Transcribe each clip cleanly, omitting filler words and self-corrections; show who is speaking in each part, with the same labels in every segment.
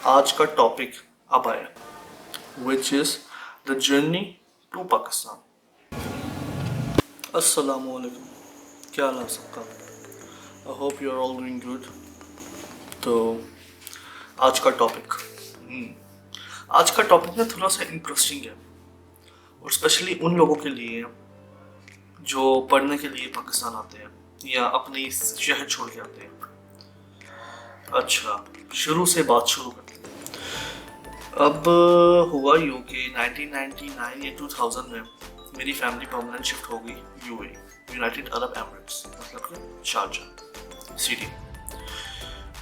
Speaker 1: आज का टॉपिक अब आया which is the journey to Pakistan. अस्सलामुअलैकुम, क्या हाल है सबका? I hope you are all doing good. तो आज का टॉपिक आज का टॉपिक ना थोड़ा सा इंटरेस्टिंग है और स्पेशली उन लोगों के लिए जो पढ़ने के लिए पाकिस्तान आते हैं या अपनी शहर छोड़ के आते हैं। अच्छा, शुरू से बात शुरू करते हैं। अब हुआ यूँ कि 1999 या 2000 में मेरी फैमिली परमानेंट शिफ्ट हो गई यूएई, यूनाइटेड अरब एमिरेट्स, मतलब कि शारजा सिटी।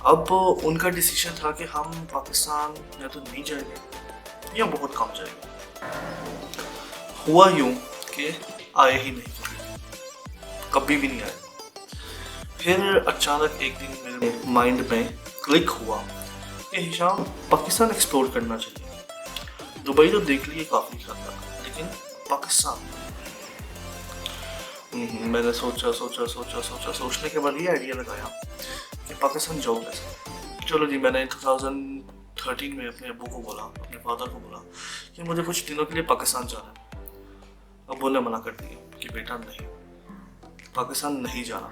Speaker 1: अब उनका डिसीजन था कि हम पाकिस्तान या तो नहीं जाएंगे या बहुत कम जाएंगे। हुआ यूँ कि आए ही नहीं, कभी भी नहीं आए। फिर अचानक एक दिन मेरे माइंड में क्लिक हुआ कि हिशाम, पाकिस्तान एक्सप्लोर करना चाहिए। दुबई तो देख लिए काफ़ी हद तक, लेकिन पाकिस्तान मैंने सोचने के बाद ये आइडिया लगाया कि पाकिस्तान जाओ कैसे। चलो जी, मैंने 2013 में अपने अब्बू को बोला, अपने फादर को बोला कि मुझे कुछ दिनों के लिए पाकिस्तान जाना है। अब्बू ने मना कर दिया कि बेटा नहीं, पाकिस्तान नहीं जाना।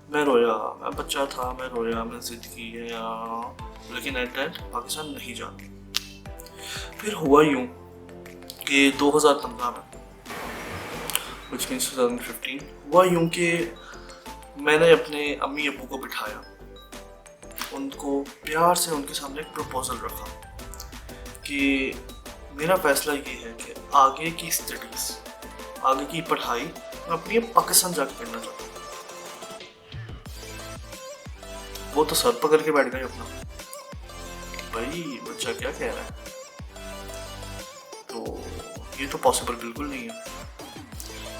Speaker 1: मैं रोया, मैं बच्चा था, मैं रोया, मैं जिद की है लेकिन एट दैट पाकिस्तान नहीं जाना। फिर हुआ यूँ कि 2015 में which means 2015 हुआ यूँ कि मैंने अपने अम्मी अब्बू को बिठाया, उनको प्यार से उनके सामने एक प्रपोजल रखा कि मेरा फैसला ये है कि आगे की स्टडीज़, आगे की पढ़ाई मैं अपनी पाकिस्तान जाकर करना चाहता हूँ। वो तो सर पकड़ के बैठ गए अपना, भाई बच्चा क्या कह रहा है, तो ये तो पॉसिबल बिल्कुल नहीं है।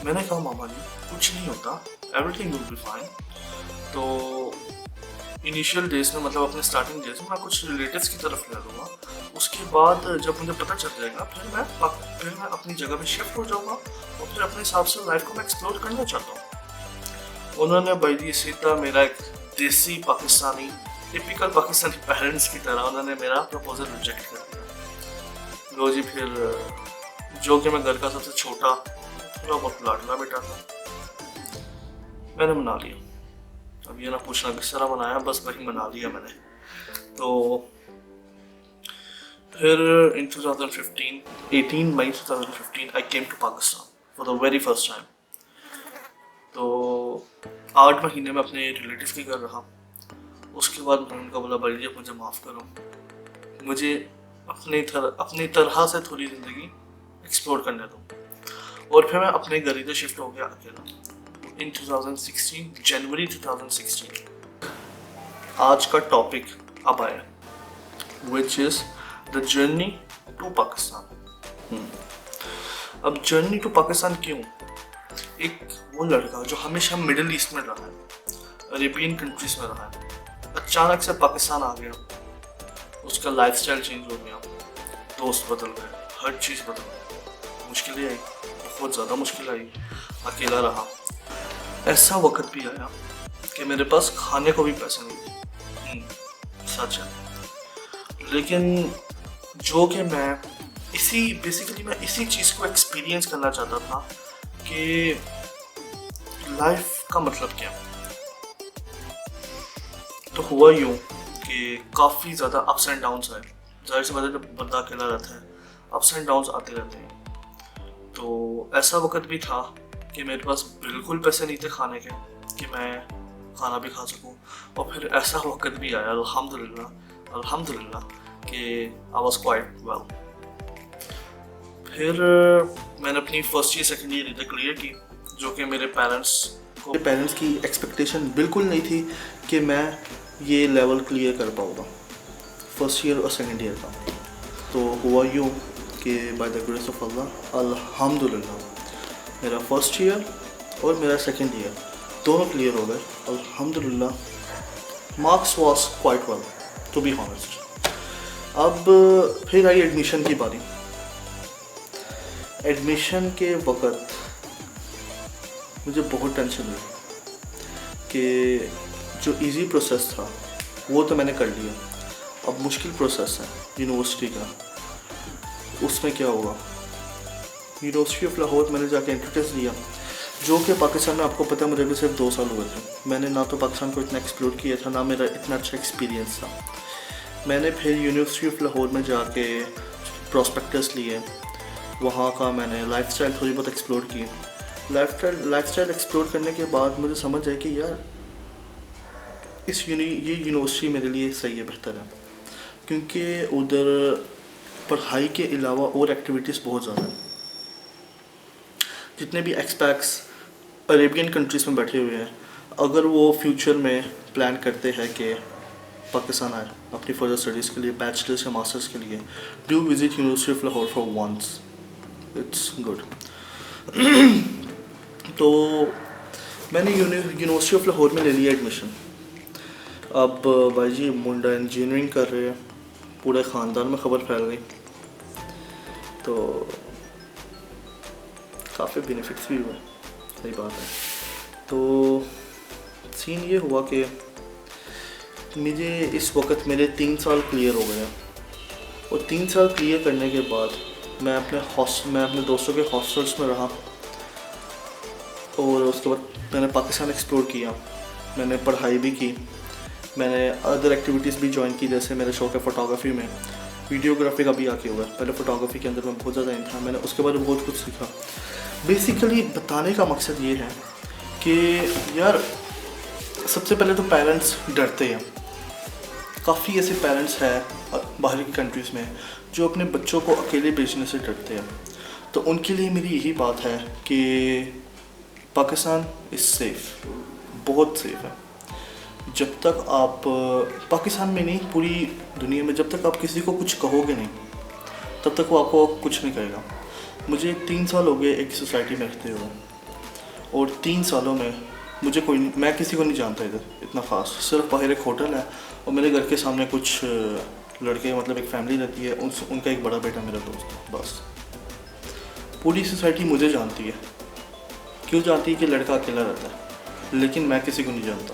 Speaker 1: मैंने कहा मामा जी कुछ नहीं होता, एवरीथिंग विल बी फाइन। तो इनिशियल डेज में, मतलब अपने स्टार्टिंग डेज में मैं कुछ रिलेटिव्स की तरफ ले लूँगा, उसके बाद जब मुझे पता चल जाएगा फिर मैं अपनी जगह पे शिफ्ट हो जाऊँगा और फिर अपने हिसाब से लाइफ को मैं एक्सप्लोर करना चाहता हूँ। उन्होंने भाई जी सीधा मेरा एक देसी पाकिस्तानी, टिपिकल पाकिस्तानी पेरेंट्स की तरह उन्होंने मेरा प्रपोजल रिजेक्ट कर दिया। लो जी, फिर जो कि मैं घर का सबसे छोटा, थोड़ा बहुत लाडला बेटा था, मैंने मना लिया। अब ये ना पूछना किस तरह मनाया, बस वही मना लिया मैंने। तो फिर इन 2015, 18 मई 2015 I came to Pakistan for the very first time. तो 8 महीने में अपने रिलेटिव के घर रहा। उसके बाद मैंने उनका बोला भाई जी मुझे माफ़ करो, मुझे अपनी तरह से थोड़ी ज़िंदगी एक्सप्लोर करने दो। और फिर मैं अपने घर इधर शिफ्ट हो गया अकेला इन 2016, जनवरी 2016। आज का टॉपिक अब आया which is the journey to Pakistan. अब जर्नी टू पाकिस्तान क्यों? एक वो लड़का जो हमेशा मिडिल ईस्ट में रहा है, अरेबियन कंट्रीज में रहा है, अचानक से पाकिस्तान आ गया, उसका लाइफस्टाइल चेंज हो गया, दोस्त बदल गए, हर चीज़ बदल गई, मुश्किलें आई, बहुत ज़्यादा मुश्किल आई, अकेला रहा। ऐसा वक्त भी आया कि मेरे पास खाने को भी पैसे नहीं थे, सच है। लेकिन जो कि मैं इसी चीज़ को एक्सपीरियंस करना चाहता था कि लाइफ का मतलब क्या। तो हुआ यूँ कि काफ़ी ज़्यादा अप्स एंड डाउन्स आए। जाहिर सी बात है, जब बंदा अकेला रहता है अप्स एंड डाउन्स आते रहते हैं। तो ऐसा वक्त भी था कि मेरे पास बिल्कुल पैसे नहीं थे खाने के कि मैं खाना भी खा सकूं। और फिर ऐसा वक्त भी आया अल्हम्दुलिल्लाह कि आई वाज क्वाइट वेल। फिर मैंने अपनी फर्स्ट ईयर सेकेंड ईयर इधर क्लियर की, जो कि मेरे पेरेंट्स की एक्सपेक्टेशन बिल्कुल नहीं थी कि मैं ये लेवल क्लियर कर पाऊँगा फर्स्ट ईयर और सेकेंड ईयर का। तो हुआ यूँ कि बाय द ग्रेस ऑफ अल्लाह अल्हम्दुलिल्लाह मेरा फर्स्ट ईयर और मेरा सेकेंड ईयर दोनों क्लियर हो गए अल्हम्दुलिल्लाह। Marks was quite well to be honest. अब फिर आई एडमिशन की बारी। एडमिशन के वक्त मुझे बहुत टेंशन हुई कि जो इजी प्रोसेस था वो तो मैंने कर लिया, अब मुश्किल प्रोसेस है यूनिवर्सिटी का। उसमें क्या हुआ, यूनिवर्सिटी ऑफ लाहौर मैंने जाके एंट्रेंस दिया, जो कि पाकिस्तान में आपको पता है मुझे भी सिर्फ 2 साल हुए थे। मैंने ना तो पाकिस्तान को इतना एक्सप्लोर किया था, ना मेरा इतना अच्छा एक्सपीरियंस था। मैंने फिर यूनिवर्सिटी ऑफ लाहौर में जाके प्रॉस्पेक्टस लिए, वहाँ का मैंने लाइफस्टाइल थोड़ी बहुत एक्सप्लोर की। लाइफस्टाइल एक्सप्लोर करने के बाद मुझे समझ आया कि यार ये यूनिवर्सिटी मेरे लिए सही है, बेहतर है, क्योंकि उधर पढ़ाई के अलावा और एक्टिविटीज़ बहुत ज़्यादा हैं। जितने भी एक्सपैक्ट्स अरेबियन कंट्रीज़ में बैठे हुए हैं, अगर वो फ्यूचर में प्लान करते हैं कि पाकिस्तान आए अपनी फर्दर स्टडीज़ के लिए, बैचलर्स या मास्टर्स के लिए, do visit university of Lahore for once, it's good. तो मैंने यूनिवर्सिटी ऑफ लाहौर में ले लिया एडमिशन। अब भाई जी मुंडा इंजीनियरिंग कर रहे हैं, पूरे ख़ानदान में ख़बर फैल गई, तो काफ़ी बेनिफिट्स भी हुए, सही बात है। तो सीन ये हुआ कि मुझे इस वक्त मेरे 3 साल क्लियर हो गए, और 3 साल क्लियर करने के बाद मैं अपने दोस्तों के हॉस्टल्स में रहा, और उसके बाद मैंने पाकिस्तान एक्सप्लोर किया, मैंने पढ़ाई भी की, मैंने अदर एक्टिविटीज़ भी ज्वाइन की, जैसे मेरा शौक़ है फ़ोटोग्राफी में, वीडियोग्राफी का भी आके हुआ है। पहले फ़ोटोग्राफी के अंदर मैं बहुत ज़्यादा इन था, मैंने उसके बारे में बहुत कुछ सीखा। बेसिकली बताने का मकसद ये है कि यार सबसे पहले तो पेरेंट्स डरते हैं, काफ़ी ऐसे पेरेंट्स हैं बाहर की कंट्रीज़ में जो अपने बच्चों को अकेले भेजने से डरते हैं। तो उनके लिए मेरी यही बात है कि पाकिस्तान इज़ सेफ़, बहुत सेफ़ है। जब तक आप पाकिस्तान में नहीं, पूरी दुनिया में जब तक आप किसी को कुछ कहोगे नहीं, तब तक वो आपको कुछ नहीं कहेगा। मुझे 3 साल हो गए एक सोसाइटी में रहते हुए, और 3 सालों में मैं किसी को नहीं जानता इधर इतना ख़ास। सिर्फ बाहर एक होटल है, और मेरे घर के सामने कुछ लड़के, मतलब एक फैमिली रहती है, उनका एक बड़ा बेटा मेरा दोस्त है, बस। पूरी सोसाइटी मुझे जानती है। क्यों जानती है? कि लड़का अकेला रहता है, लेकिन मैं किसी को नहीं जानता,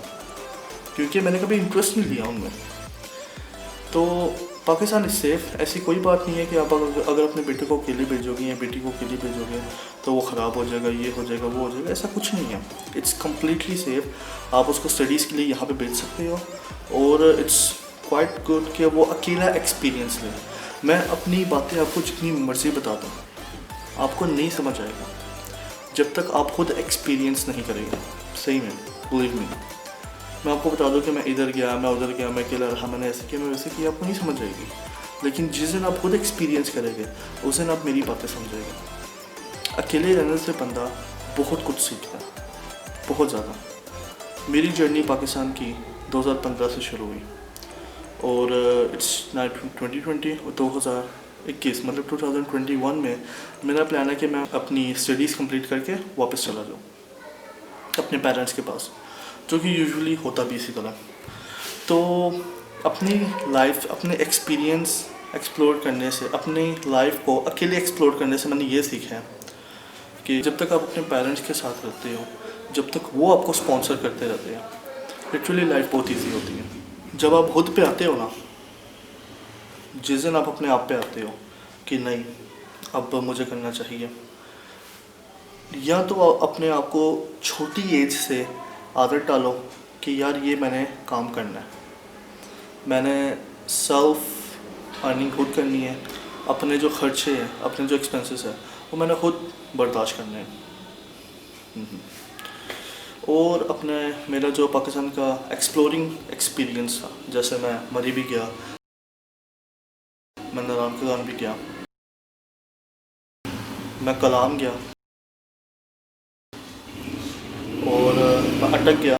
Speaker 1: क्योंकि मैंने कभी इंटरेस्ट नहीं लिया उनमें। तो पाकिस्तान इज़ सेफ़। ऐसी कोई बात नहीं है कि आप अगर अपने बेटे को अकेले भेजोगे या बेटी को अकेले भेजोगे तो वो ख़राब हो जाएगा, ये हो जाएगा, वो हो जाएगा, ऐसा कुछ नहीं है। It's completely safe. आप उसको स्टडीज़ के लिए यहाँ पे भेज सकते हो, और इट्स क्वाइट गुड कि वो अकेला एक्सपीरियंस ले। मैं अपनी बातें आपको जितनी मर्ज़ी बता दूँ, आपको नहीं समझ आएगा जब तक आप खुद एक्सपीरियंस नहीं करेंगे। सही में, बिलीव मी। मैं आपको बता दूं कि मैं इधर गया, मैं उधर गया, मैं अकेला रहा, मैंने ऐसे किया, मैं वैसे किया, आपको नहीं समझ आएगी। लेकिन जिस दिन आप खुद एक्सपीरियंस करेंगे, उस दिन आप मेरी बातें समझेंगे। अकेले रहने से बंदा बहुत कुछ सीखता है, बहुत ज़्यादा। मेरी जर्नी पाकिस्तान की 2015 से शुरू हुई, और इट्स 2021, मतलब 2021 में मेरा प्लान है कि मैं अपनी स्टडीज़ कंप्लीट करके वापस चला जाऊँ अपने पेरेंट्स के पास, जो कि यूजुअली होता भी इसी तरह। तो अपनी लाइफ, अपने एक्सपीरियंस एक्सप्लोर करने से, अपनी लाइफ को अकेले एक्सप्लोर करने से मैंने ये सीखा है कि जब तक आप अपने पेरेंट्स के साथ रहते हो, जब तक वो आपको स्पॉन्सर करते रहते हैं, लिटरली लाइफ बहुत ईजी होती है। जब आप खुद पे आते हो ना, जिस दिन आप अपने आप पे आते हो कि नहीं अब मुझे करना चाहिए, या तो अपने आप को छोटी एज से आदत डालो कि यार ये मैंने काम करना है, मैंने सेल्फ अर्निंग खुद करनी है, अपने जो खर्चे हैं, अपने जो एक्सपेंसेस हैं, वो मैंने खुद बर्दाश्त करने हैं। और अपने मेरा जो पाकिस्तान का एक्सप्लोरिंग एक्सपीरियंस था, जैसे मैं मरी भी गया, मैं नारायण खदान भी गया, मैं कलाम गया, और मैं अटक गया।